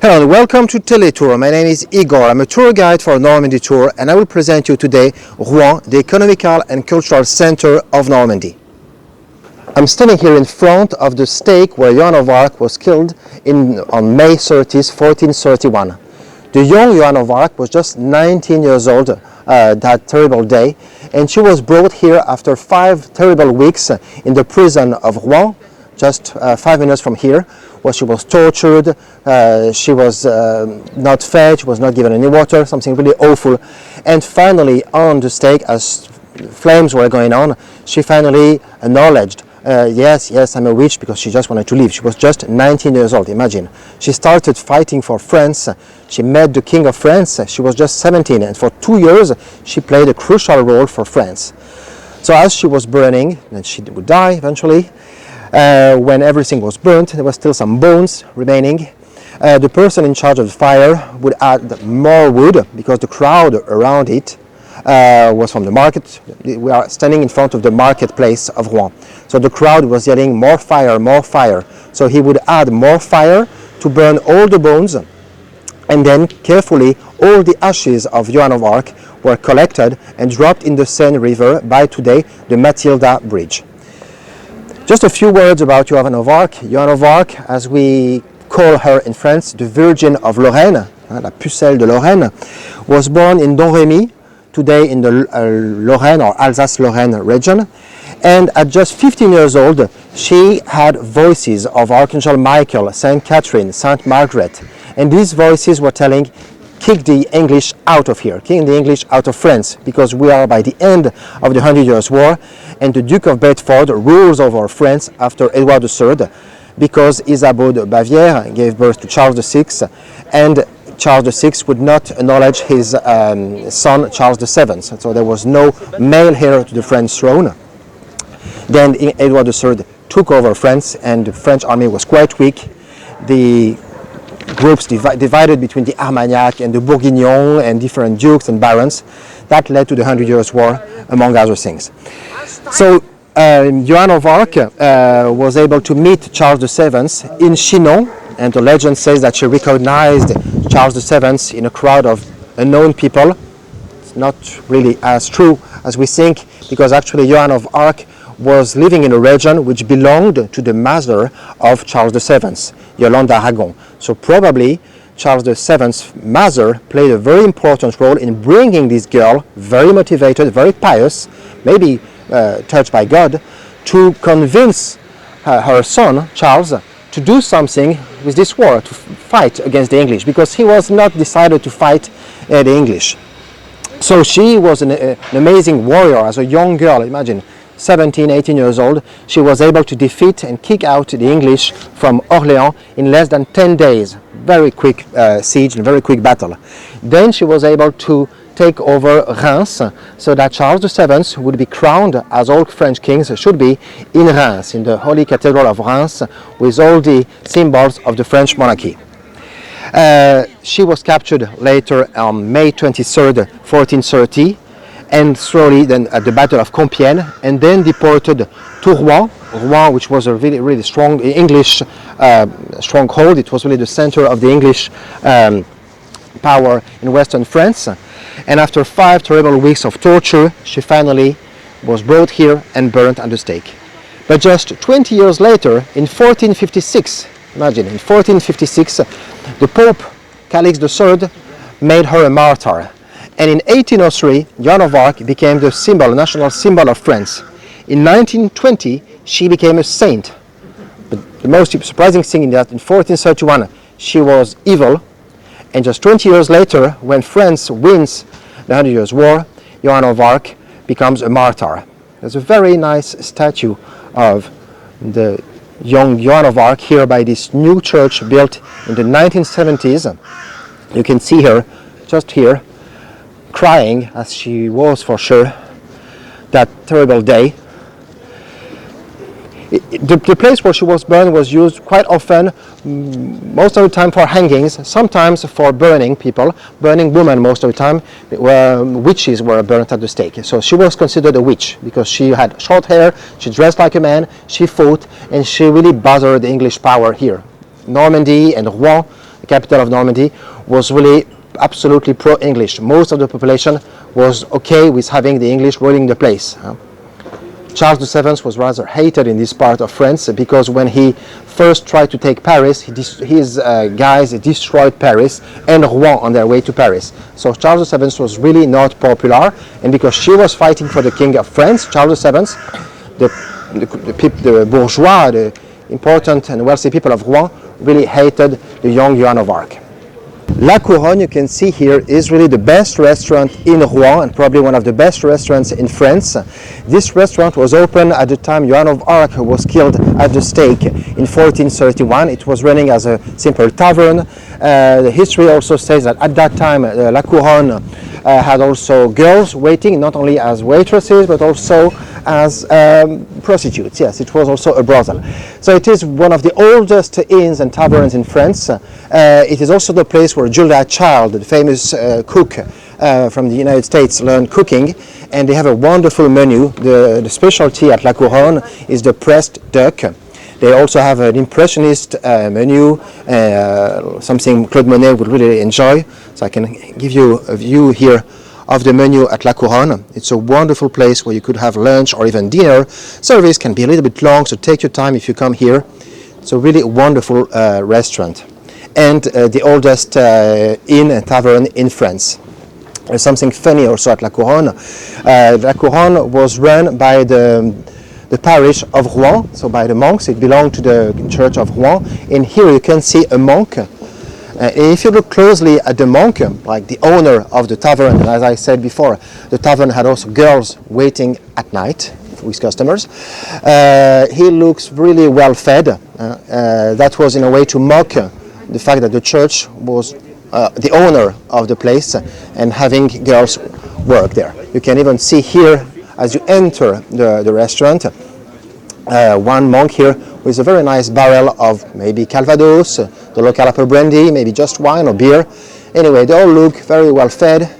Hello and welcome to Teletour. My name is Igor. I'm a tour guide for Normandy tour and I will present you today Rouen, the economical and cultural center of Normandy. I'm standing here in front of the stake where Joan of Arc was killed on May 30th, 1431. The young Joan of Arc was just 19 years old that terrible day, and she was brought here after 5 terrible weeks in the prison of Rouen, just 5 minutes from here, where she was tortured, she was not fed, she was not given any water, something really awful. And finally on the stake, as flames were going on, she finally acknowledged, yes, I'm a witch, because she just wanted to leave. She was just 19 years old, imagine. She started fighting for France, she met the King of France, she was just 17, and for 2 years she played a crucial role for France. So as she was burning, and she would die eventually, when everything was burnt, there was still some bones remaining. The person in charge of the fire would add more wood because the crowd around it was from the market. We are standing in front of the marketplace of Rouen. So the crowd was yelling, more fire, more fire. So he would add more fire to burn all the bones, and then carefully all the ashes of Joan of Arc were collected and dropped in the Seine River by today the Matilda Bridge. Just a few words about Joan of Arc. Joan of Arc, as we call her in France, the Virgin of Lorraine, la pucelle de Lorraine, was born in Domremy, today in the Lorraine or Alsace-Lorraine region. And at just 15 years old, she had voices of Archangel Michael, Saint Catherine, Saint Margaret. And these voices were telling, kick the English out of here, kick the English out of France, because we are by the end of the 100 Years' War, and the Duke of Bedford rules over France after Edward III, because Isabeau de Bavière gave birth to Charles VI, and Charles VI would not acknowledge his son Charles VII, so there was no male heir to the French throne. Then Edward III took over France, and the French army was quite weak. The groups divided between the Armagnac and the Bourguignon and different dukes and barons. That led to the 100 Years' War, among other things. So Joan of Arc was able to meet Charles VII in Chinon, and the legend says that she recognized Charles VII in a crowd of unknown people. It's not really as true as we think, because actually Joan of Arc was living in a region which belonged to the mother of Charles VII, Yolande d'Aragon. So probably Charles VII's mother played a very important role in bringing this girl, very motivated, very pious, maybe touched by God, to convince her son, Charles, to do something with this war, to fight against the English, because he was not decided to fight the English. So she was an amazing warrior as a young girl, imagine, 17, 18 years old. She was able to defeat and kick out the English from Orléans in less than 10 days. Very quick siege and very quick battle. Then she was able to take over Reims, so that Charles VII would be crowned, as all French kings should be, in Reims, in the Holy Cathedral of Reims, with all the symbols of the French monarchy. She was captured later on May 23rd, 1430, and slowly then at the Battle of Compiègne, and then deported to Rouen, which was a really strong English stronghold. It was really the center of the English power in Western France. And after 5 terrible weeks of torture, she finally was brought here and burnt at the stake. But just 20 years later, in 1456, imagine, in 1456, the Pope Calix III made her a martyr. And in 1803, Joan of Arc became the national symbol of France. In 1920, she became a saint. But the most surprising thing is that in 1431, she was evil. And just 20 years later, when France wins the 100 Years' War, Joan of Arc becomes a martyr. There's a very nice statue of the young Joan of Arc here by this new church built in the 1970s. You can see her just here, crying, as she was for sure, that terrible day. The place where she was burned was used quite often, most of the time for hangings, sometimes for burning people, burning women most of the time, where witches were burnt at the stake. So she was considered a witch because she had short hair, she dressed like a man, she fought, and she really bothered the English power here. Normandy and Rouen, the capital of Normandy, was really absolutely pro-English. Most of the population was okay with having the English ruling the place. Charles VII was rather hated in this part of France because when he first tried to take Paris, his guys destroyed Paris and Rouen on their way to Paris. So Charles VII was really not popular, and because she was fighting for the King of France, Charles VII, the bourgeois, the important and wealthy people of Rouen really hated the young Joan of Arc. La Couronne, you can see here, is really the best restaurant in Rouen and probably one of the best restaurants in France. This restaurant was open at the time Joan of Arc was killed at the stake in 1431. It was running as a simple tavern. The history also says that at that time La Couronne had also girls waiting, not only as waitresses but also as prostitutes. Yes, it was also a brothel. So it is one of the oldest inns and taverns in France. It is also the place where Julia Child, the famous cook from the United States, learned cooking, and they have a wonderful menu. The specialty at La Couronne is the pressed duck. They also have an impressionist menu, something Claude Monet would really enjoy. So I can give you a view here of the menu at La Couronne. It's a wonderful place where you could have lunch or even dinner. Service can be a little bit long, so take your time if you come here. It's a really wonderful restaurant, and the oldest inn and tavern in France. There's something funny also at La Couronne. La Couronne was run by the parish of Rouen, so by the monks. It belonged to the church of Rouen. And here you can see a monk. If you look closely at the monk, like the owner of the tavern, and as I said before, the tavern had also girls waiting at night with customers. He looks really well fed. That was in a way to mock the fact that the church was the owner of the place and having girls work there. You can even see here as you enter the restaurant, one monk here with a very nice barrel of maybe Calvados, the local apple brandy, maybe just wine or beer. Anyway, they all look very well fed.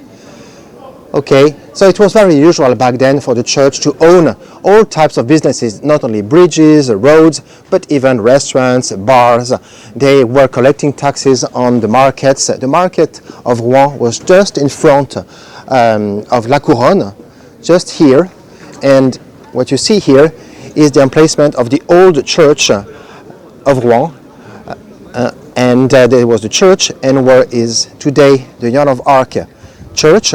Okay, so it was very usual back then for the church to own all types of businesses, not only bridges, roads, but even restaurants, bars. They were collecting taxes on the markets. The market of Rouen was just in front of La Couronne, just here. And what you see here is the emplacement of the old church of Rouen. And there was the church, and where is today the Joan of Arc church.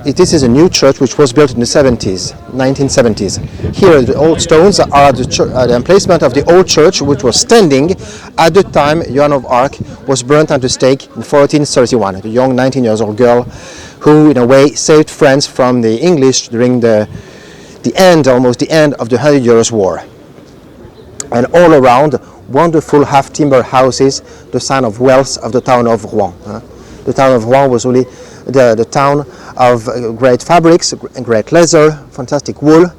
This is a new church which was built in the 1970s. Here the old stones are the emplacement of the old church which was standing at the time Joan of Arc was burnt at the stake in 1431. The young 19-year-old girl who in a way saved France from the English during almost the end of the 100 Years' War. And all around, wonderful half-timber houses, the sign of wealth of the town of Rouen. The town of Rouen was really the town of great fabrics, great leather, fantastic wool.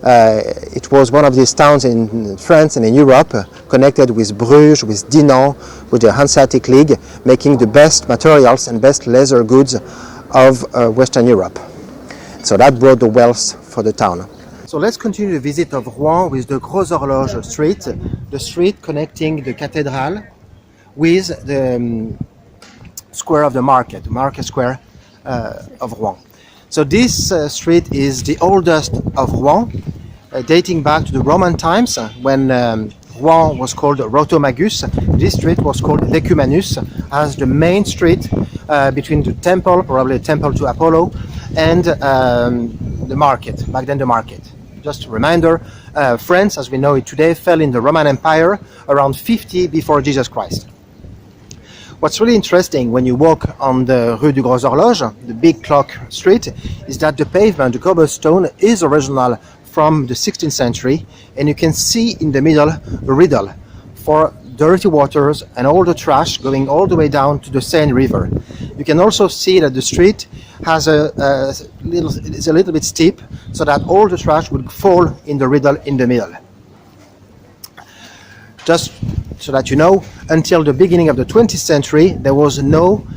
It was one of these towns in France and in Europe, connected with Bruges, with Dinan, with the Hanseatic League, making the best materials and best leather goods of Western Europe. So that brought the wealth for the town. So let's continue the visit of Rouen with the Gros Horloge Street, the street connecting the cathedral with the square of the market square of Rouen. So this street is the oldest of Rouen, dating back to the Roman times when Rouen was called Rotomagus. This street was called Decumanus, as the main street between the temple, probably a temple to Apollo, and the market, back then the market. Just a reminder, France, as we know it today, fell in the Roman Empire around 50 before Jesus Christ. What's really interesting when you walk on the Rue du Gros Horloge, the big clock street, is that the pavement, the cobblestone, is original from the 16th century, and you can see in the middle a riddle for dirty waters and all the trash going all the way down to the Seine River. You can also see that the street has is a little bit steep, so that all the trash would fall in the riddle in the middle. Just so that you know, until the beginning of the 20th century, there was no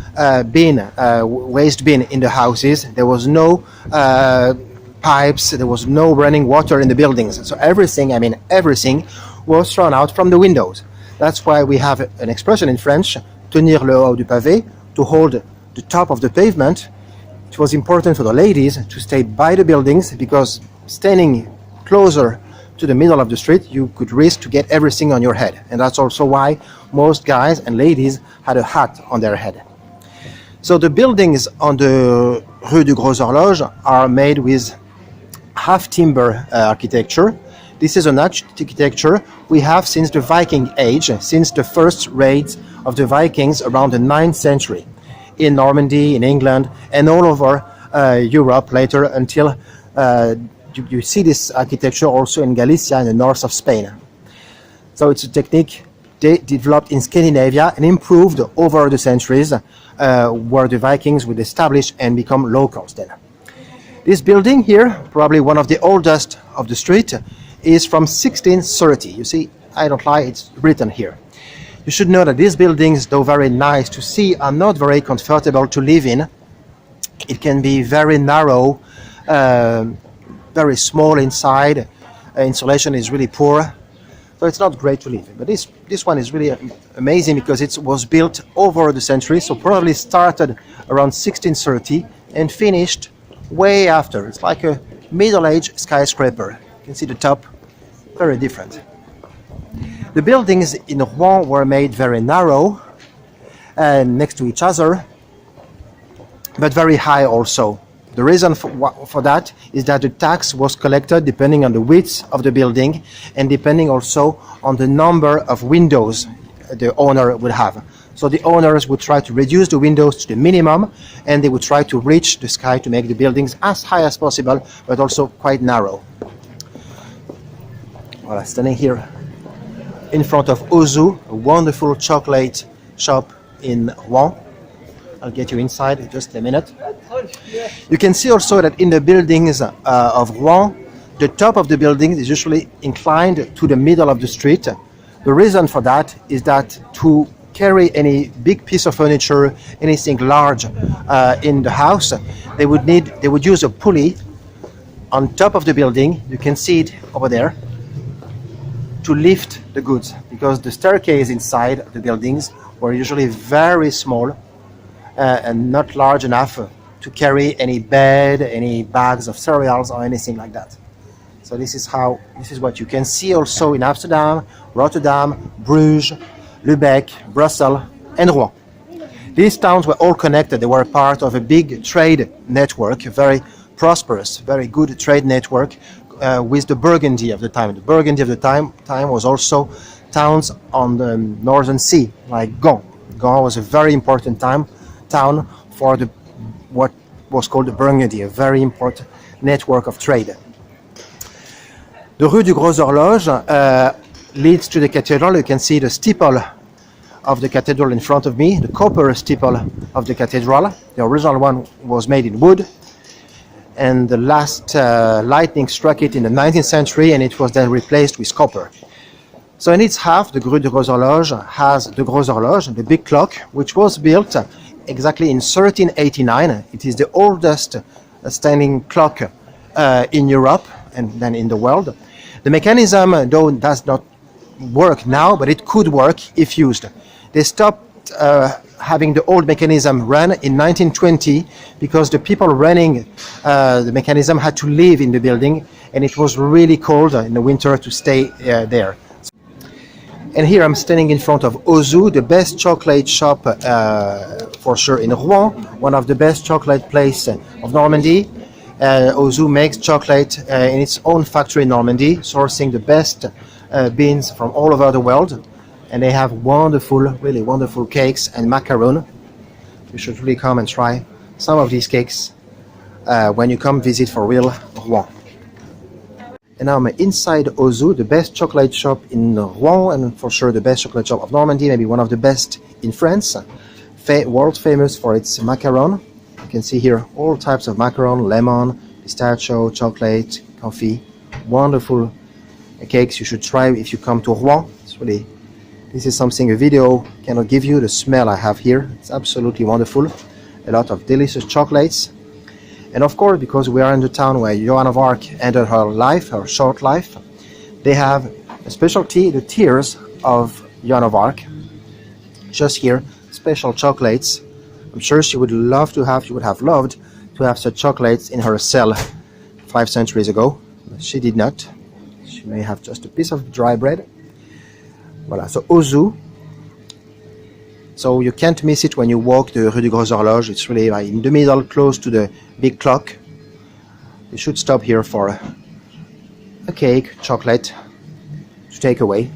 waste bin in the houses. There was no pipes. There was no running water in the buildings. So everything was thrown out from the windows. That's why we have an expression in French, tenir le haut du pavé, to hold the top of the pavement. It was important for the ladies to stay by the buildings because standing closer to the middle of the street, you could risk to get everything on your head. And that's also why most guys and ladies had a hat on their head. So the buildings on the Rue du Gros Horloge are made with half timber architecture. This is an architecture we have since the Viking age, since the first raids of the Vikings around the 9th century in Normandy, in England, and all over Europe later until you see this architecture also in Galicia in the north of Spain. So it's a technique developed in Scandinavia and improved over the centuries where the Vikings would establish and become locals then. This building here, probably one of the oldest of the street, is from 1630. You see, I don't lie, it's written here. You should know that these buildings, though very nice to see, are not very comfortable to live in. It can be very narrow, very small inside. Insulation is really poor, so it's not great to live in. But this one is really amazing because it was built over the centuries, so probably started around 1630 and finished way after. It's like a middle-aged skyscraper. You can see the top, very different. The buildings in Rouen were made very narrow and next to each other, but very high also. The reason for that is that the tax was collected depending on the width of the building and depending also on the number of windows the owner would have. So the owners would try to reduce the windows to the minimum and they would try to reach the sky to make the buildings as high as possible, but also quite narrow. Well, standing here in front of Ozu, a wonderful chocolate shop in Rouen. I'll get you inside in just a minute. You can see also that in the buildings of Rouen, the top of the building is usually inclined to the middle of the street. The reason for that is that to carry any big piece of furniture, anything large in the house, they would use a pulley on top of the building. You can see it over there, to lift the goods, because the staircase inside the buildings were usually very small and not large enough to carry any bed, any bags of cereals or anything like that. So this is what you can see also in Amsterdam, Rotterdam, Bruges, Lübeck, Brussels and Rouen. These towns were all connected. They were part of a big trade network, a very prosperous, very good trade network with the Burgundy of the time. The Burgundy of the time was also towns on the Northern Sea, like Gand. Gand was a very important town for what was called the Burgundy, a very important network of trade. The Rue du Gros Horloge leads to the cathedral. You can see the steeple of the cathedral in front of me, the copper steeple of the cathedral. The original one was made in wood, and the last lightning struck it in the 19th century, and it was then replaced with copper. So in its half, the Rue du Gros Horloge has the Gros Horloge, the big clock, which was built exactly in 1389. It is the oldest standing clock in Europe and then in the world. The mechanism, though, does not work now, but it could work if used. They stopped having the old mechanism run in 1920 because the people running the mechanism had to live in the building, and it was really cold in the winter to stay there. And here I'm standing in front of Ozu, the best chocolate shop for sure in Rouen, one of the best chocolate places of Normandy. Ozu makes chocolate in its own factory in Normandy, sourcing the best beans from all over the world. And they have wonderful, really wonderful cakes and macaron. You should really come and try some of these cakes when you come visit for real Rouen. And now I'm inside Ozu, the best chocolate shop in Rouen, and for sure the best chocolate shop of Normandy, maybe one of the best in France. World famous for its macaron. You can see here all types of macaron, lemon, pistachio, chocolate, coffee. Wonderful cakes you should try if you come to Rouen. It's really, this is something a video cannot give you, the smell I have here. It's absolutely wonderful. A lot of delicious chocolates. And of course, because we are in the town where Joan of Arc ended her life, her short life, they have a specialty, the tears of Joan of Arc. Just here, special chocolates. I'm sure she would loved to have such chocolates in her cell 5 centuries ago. But she did not. She may have just a piece of dry bread. Voilà, so au zoo. So you can't miss it when you walk the Rue du Gros Horloge. It's really in the middle, close to the big clock. You should stop here for a cake, chocolate to take away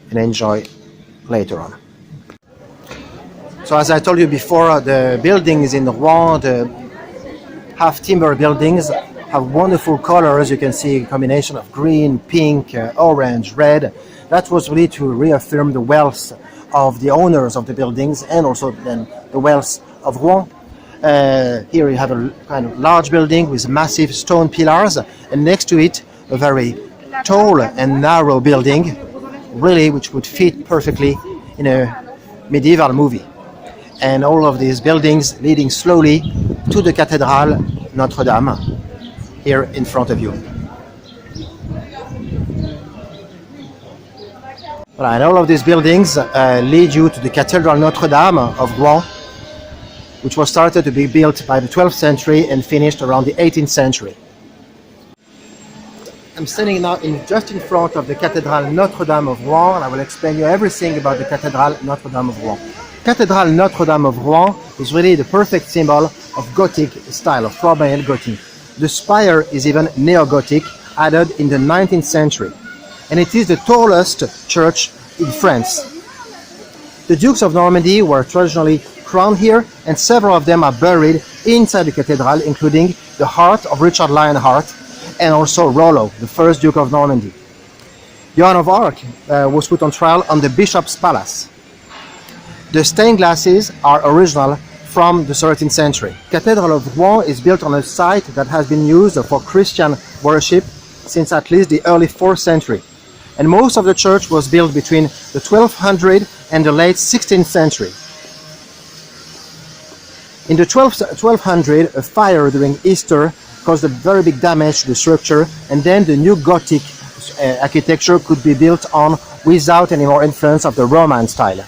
and enjoy later on. So as I told you before, the buildings in Rouen, the half timber buildings, have wonderful colors. You can see a combination of green, pink, orange, red. That was really to reaffirm the wealth of the owners of the buildings and also then the wealth of Rouen. Here you have a kind of large building with massive stone pillars, and next to it a very tall and narrow building, really which would fit perfectly in a medieval movie. And all of these buildings leading slowly to the Cathédrale Notre-Dame here in front of you. And all of these buildings lead you to the Cathédrale Notre-Dame of Rouen, which was started to be built by the 12th century and finished around the 18th century. I'm standing now just in front of the Cathédrale Notre-Dame of Rouen, and I will explain you everything about the Cathédrale Notre-Dame of Rouen. Cathédrale Notre-Dame of Rouen is really the perfect symbol of Gothic style, of Florentine Gothic. The spire is even neo-Gothic, added in the 19th century. And it is the tallest church in France. The Dukes of Normandy were traditionally crowned here, and several of them are buried inside the cathedral, including the heart of Richard Lionheart and also Rollo, the first Duke of Normandy. Joan of Arc was put on trial on the Bishop's Palace. The stained glasses are original from the 13th century. Cathedral of Rouen is built on a site that has been used for Christian worship since at least the early 4th century. And most of the church was built between the 1200 and the late 16th century. In the 1200, a fire during Easter caused a very big damage to the structure, and then the new Gothic architecture could be built on without any more influence of the Roman style.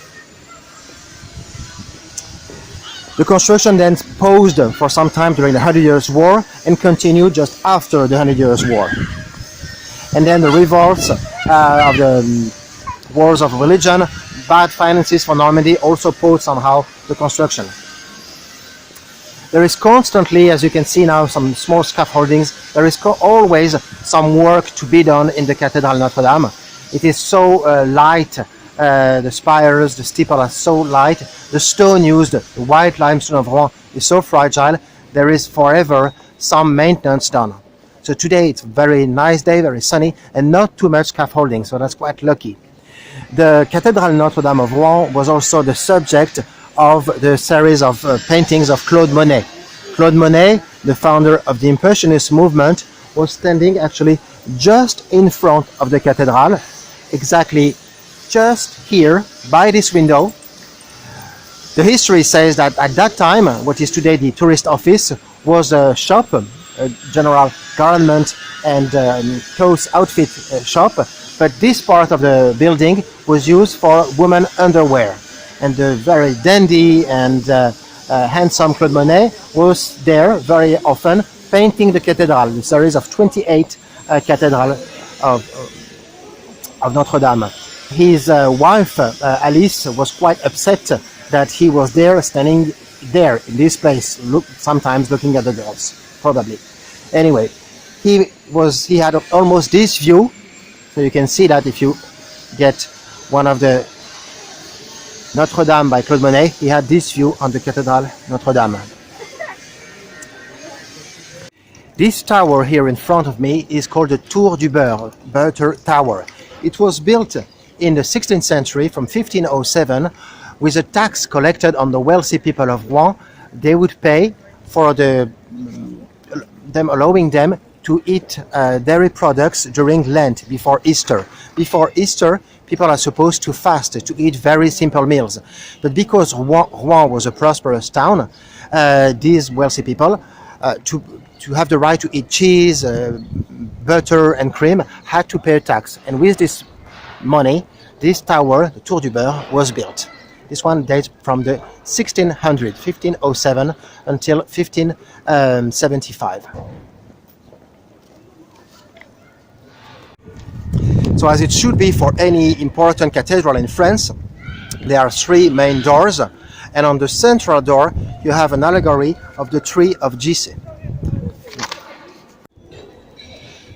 The construction then paused for some time during the 100 Years' War and continued just after the 100 Years' War. And then the revolts of the wars of religion, bad finances for Normandy also paused somehow the construction. There is constantly, as you can see now, some small scaffoldings. There is always some work to be done in the Cathédrale Notre-Dame. It is so light, the spires, the steeple are so light. The stone used, the white limestone of Rouen, is so fragile. There is forever some maintenance done. So today it's a very nice day, very sunny, and not too much scaffolding, so that's quite lucky. The Cathédrale Notre-Dame of Rouen was also the subject of the series of paintings of Claude Monet. Claude Monet, the founder of the Impressionist movement, was standing actually just in front of the cathedral, exactly just here by this window. The history says that at that time, what is today the tourist office was a shop, a general garment and clothes outfit shop, but this part of the building was used for women underwear. And the very dandy and handsome Claude Monet was there very often painting the cathedral, the series of 28 cathedral of Notre Dame. His wife Alice was quite upset that he was there, standing there in this place, sometimes looking at the girls, probably. Anyway, he had almost this view, so you can see that if you get one of the Notre Dame by Claude Monet, he had this view on the Cathédrale Notre Dame. This tower here in front of me is called the Tour du Beurre, Butter Tower. It was built in the 16th century from 1507 with a tax collected on the wealthy people of Rouen. They would pay for them allowing them to eat dairy products during Lent, before Easter. Before Easter, people are supposed to fast, to eat very simple meals. But because Rouen was a prosperous town, these wealthy people, to have the right to eat cheese, butter and cream, had to pay a tax. And with this money, this tower, the Tour du Beurre, was built. This one dates from the 1507 until 1575. So as it should be for any important cathedral in France, there are three main doors, and on the central door you have an allegory of the tree of Jesse.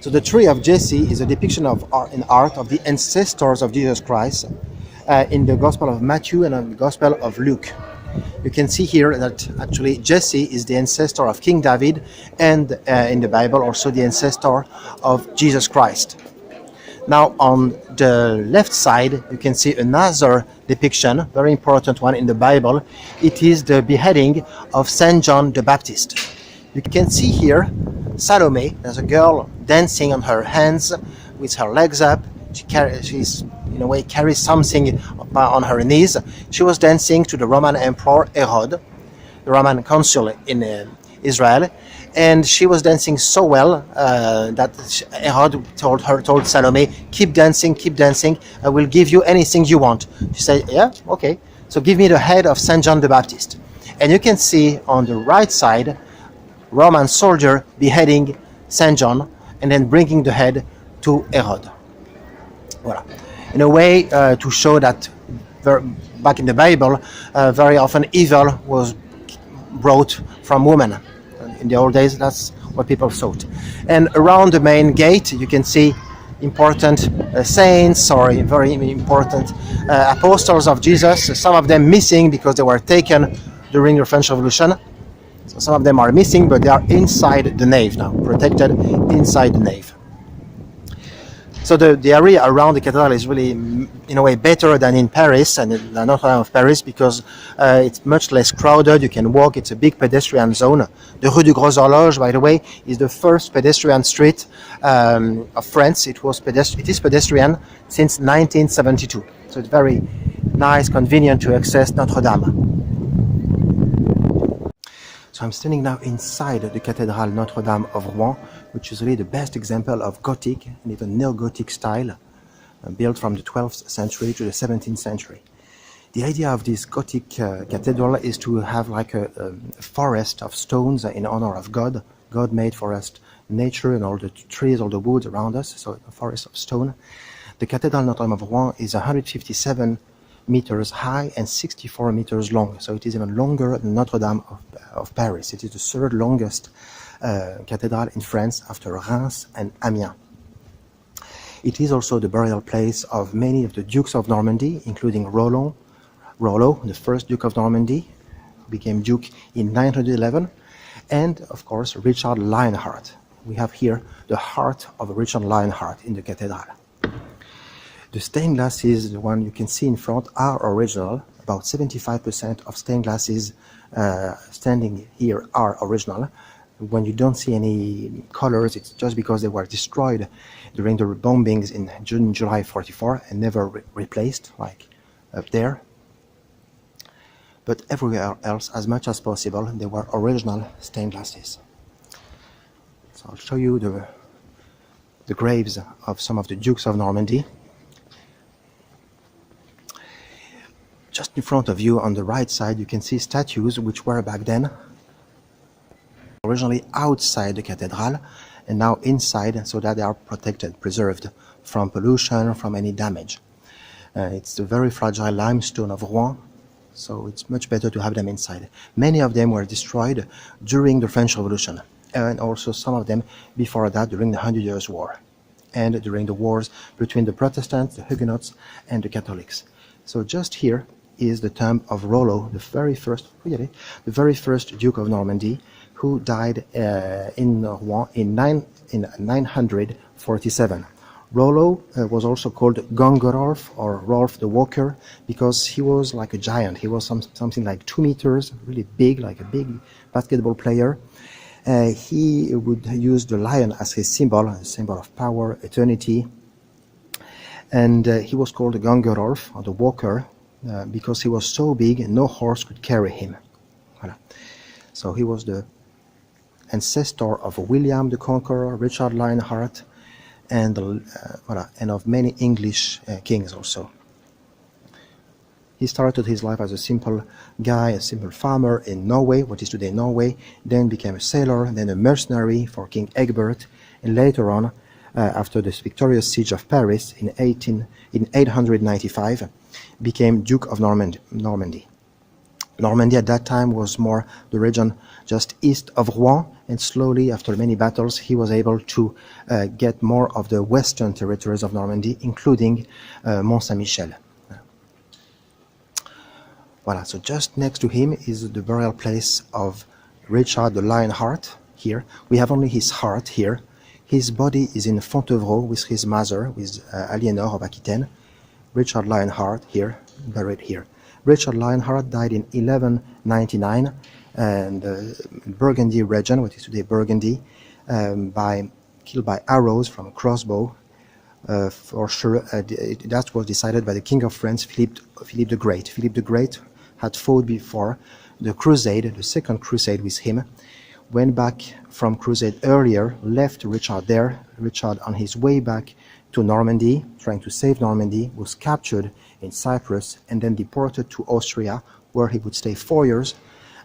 So the tree of Jesse is a depiction of in art of the ancestors of Jesus Christ in the Gospel of Matthew and in the Gospel of Luke. You can see here that actually Jesse is the ancestor of King David, and in the Bible also the ancestor of Jesus Christ. Now on the left side you can see another depiction, very important one in the Bible. It is the beheading of Saint John the Baptist. You can see here Salome, there's a girl dancing on her hands with her legs up. She's in a way carries something on her knees. She was dancing to the Roman Emperor Herod, the Roman consul in Israel, and she was dancing so well that Herod told Salome, keep dancing, I will give you anything you want. She said, yeah, okay, so give me the head of Saint John the Baptist. And you can see on the right side Roman soldier beheading Saint John and then bringing the head to Herod. Voilà. In a way to show that back in the Bible, very often evil was brought from women. In the old days, that's what people thought. And around the main gate, you can see important saints or very important apostles of Jesus, some of them missing because they were taken during the French Revolution. So some of them are missing, but they are inside the nave now, protected inside the nave. So the area around the cathedral is really, in a way, better than in Paris and in Notre Dame of Paris because it's much less crowded. You can walk. It's a big pedestrian zone. The Rue du Gros Horloge, by the way, is the first pedestrian street of France. It is pedestrian since 1972. So it's very nice, convenient to access Notre Dame. So I'm standing now inside the Cathedral Notre Dame of Rouen, which is really the best example of Gothic and even Neo-Gothic style, built from the 12th century to the 17th century. The idea of this Gothic cathedral is to have like a forest of stones in honor of God. God made for us nature and all the trees, all the woods around us, so a forest of stone. The Cathedral Notre Dame of Rouen is 157 meters high and 64 meters long, so it is even longer than Notre Dame of Paris. It is the third longest cathedral in France after Reims and Amiens. It is also the burial place of many of the Dukes of Normandy, including Rollo, the first Duke of Normandy, who became Duke in 911, and of course Richard Lionheart. We have here the heart of Richard Lionheart in the cathedral. The stained glasses, the one you can see in front, are original. About 75% of stained glasses standing here are original. When you don't see any colors, it's just because they were destroyed during the bombings in June, July 44 and never replaced, like up there. But everywhere else, as much as possible, they were original stained glasses. So I'll show you the graves of some of the Dukes of Normandy. Just in front of you on the right side, you can see statues which were back then originally outside the cathedral and now inside, so that they are protected, preserved from pollution, from any damage. It's the very fragile limestone of Rouen, so it's much better to have them inside. Many of them were destroyed during the French Revolution, and also some of them before that during the 100 Years' War and during the wars between the Protestants, the Huguenots, and the Catholics. So just here is the tomb of Rollo, the very first Duke of Normandy, who died in Rouen in 947. Rollo was also called Gongorolf or Rolf the Walker because he was like a giant. He was something like 2 meters, really big, like a big basketball player. He would use the lion as his symbol, a symbol of power, eternity. And he was called Gongorolf, or the Walker, because he was so big no horse could carry him. Voilà. So he was the ancestor of William the Conqueror, Richard Lionheart, and of many English kings also. He started his life as a simple guy, a simple farmer in Norway, what is today Norway, then became a sailor, then a mercenary for King Egbert, and later on, after the victorious siege of Paris in 895, became Duke of Normandy. Normandy at that time was more the region just east of Rouen, and slowly, after many battles, he was able to get more of the western territories of Normandy, including Mont-Saint-Michel. Voilà, so just next to him is the burial place of Richard the Lionheart. Here, we have only his heart here. His body is in Fontevraud with his mother, with Aliénor of Aquitaine. Richard Lionheart here, buried here. Richard Lionheart died in 1199 in the Burgundy region, what is today Burgundy, killed by arrows from a crossbow. For sure, that was decided by the King of France, Philip the Great. Philip the Great had fought before the Crusade, the Second Crusade with him, went back from Crusade earlier, left Richard there. Richard, on his way back to Normandy, trying to save Normandy, was captured in Cyprus and then deported to Austria, where he would stay 4 years.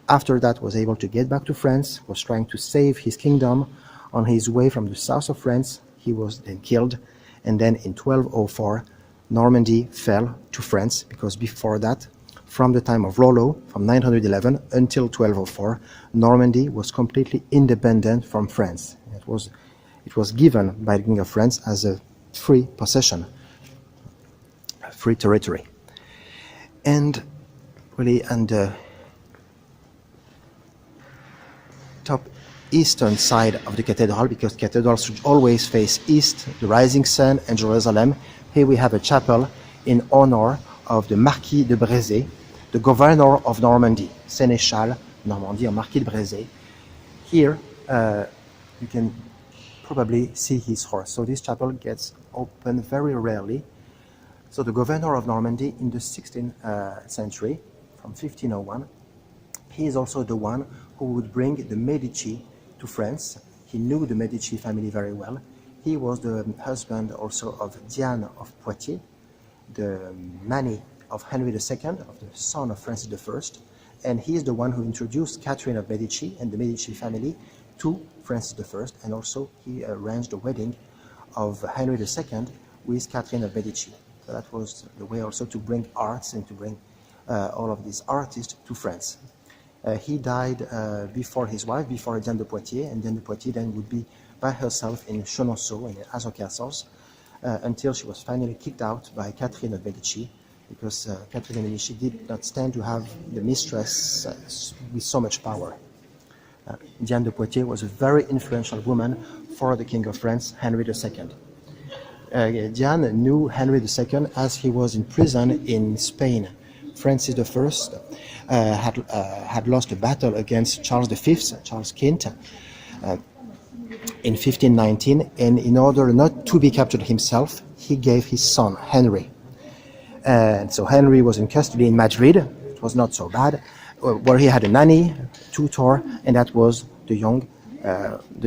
After that, was able to get back to France, was trying to save his kingdom. On his way from the south of France, he was then killed. And then in 1204, Normandy fell to France, because before that, from the time of Rollo, from 911 until 1204, Normandy was completely independent from France. It was given by the King of France as a free possession, a free territory. And really on the top eastern side of the cathedral, because cathedrals should always face east, the rising sun and Jerusalem, here we have a chapel in honor of the Marquis de Brézé, the governor of Normandy, Sénéchal Normandy, or Marquis de Brézé. Here you can probably see his horse. So this chapel gets open very rarely. So the governor of Normandy in the 16th century, from 1501, he is also the one who would bring the Medici to France. He knew the Medici family very well. He was the husband also of Diane of Poitiers, the nanny of Henry II, of the son of Francis I, and he is the one who introduced Catherine of Medici and the Medici family to Francis I, and also he arranged the wedding of Henry II with Catherine of Medici. So that was the way also to bring arts and to bring all of these artists to France. He died before his wife, before Diane de Poitiers, and Diane de Poitiers then would be by herself in Chenonceau and in Azor Castles until she was finally kicked out by Catherine of Medici, because Catherine of Medici did not stand to have the mistress with so much power. Diane de Poitiers was a very influential woman for the King of France, Henry II. Diane knew Henry II as he was in prison in Spain. Francis I had lost a battle against Charles V, Charles V, in 1519, and in order not to be captured himself, he gave his son, Henry. And so Henry was in custody in Madrid. It was not so bad, where he had a nanny, tutor, and that was the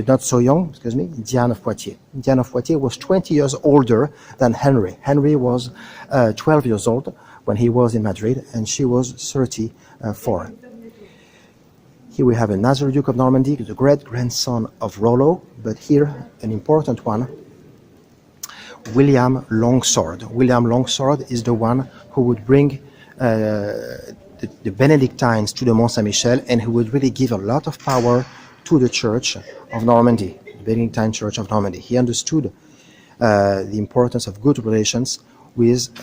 not so young, Diane of Poitiers. Diane of Poitiers was 20 years older than Henry. Henry was 12 years old when he was in Madrid, and she was 34. Here we have another Duke of Normandy, the great-grandson of Rollo, but here an important one, William Longsword. William Longsword is the one who would bring the Benedictines to the Mont-Saint-Michel, and who would really give a lot of power to the Church of Normandy, the Benedictine Church of Normandy. He understood the importance of good relations with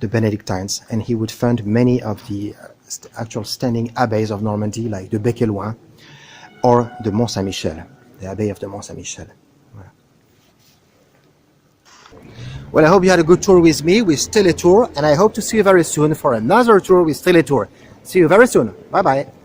the Benedictines, and he would fund many of the actual standing abbeys of Normandy, like the Bec-et-Loin or the Mont-Saint-Michel, the Abbey of the Mont-Saint-Michel. Well, I hope you had a good tour with me, with Teletour, and I hope to see you very soon for another tour with Teletour. See you very soon. Bye-bye.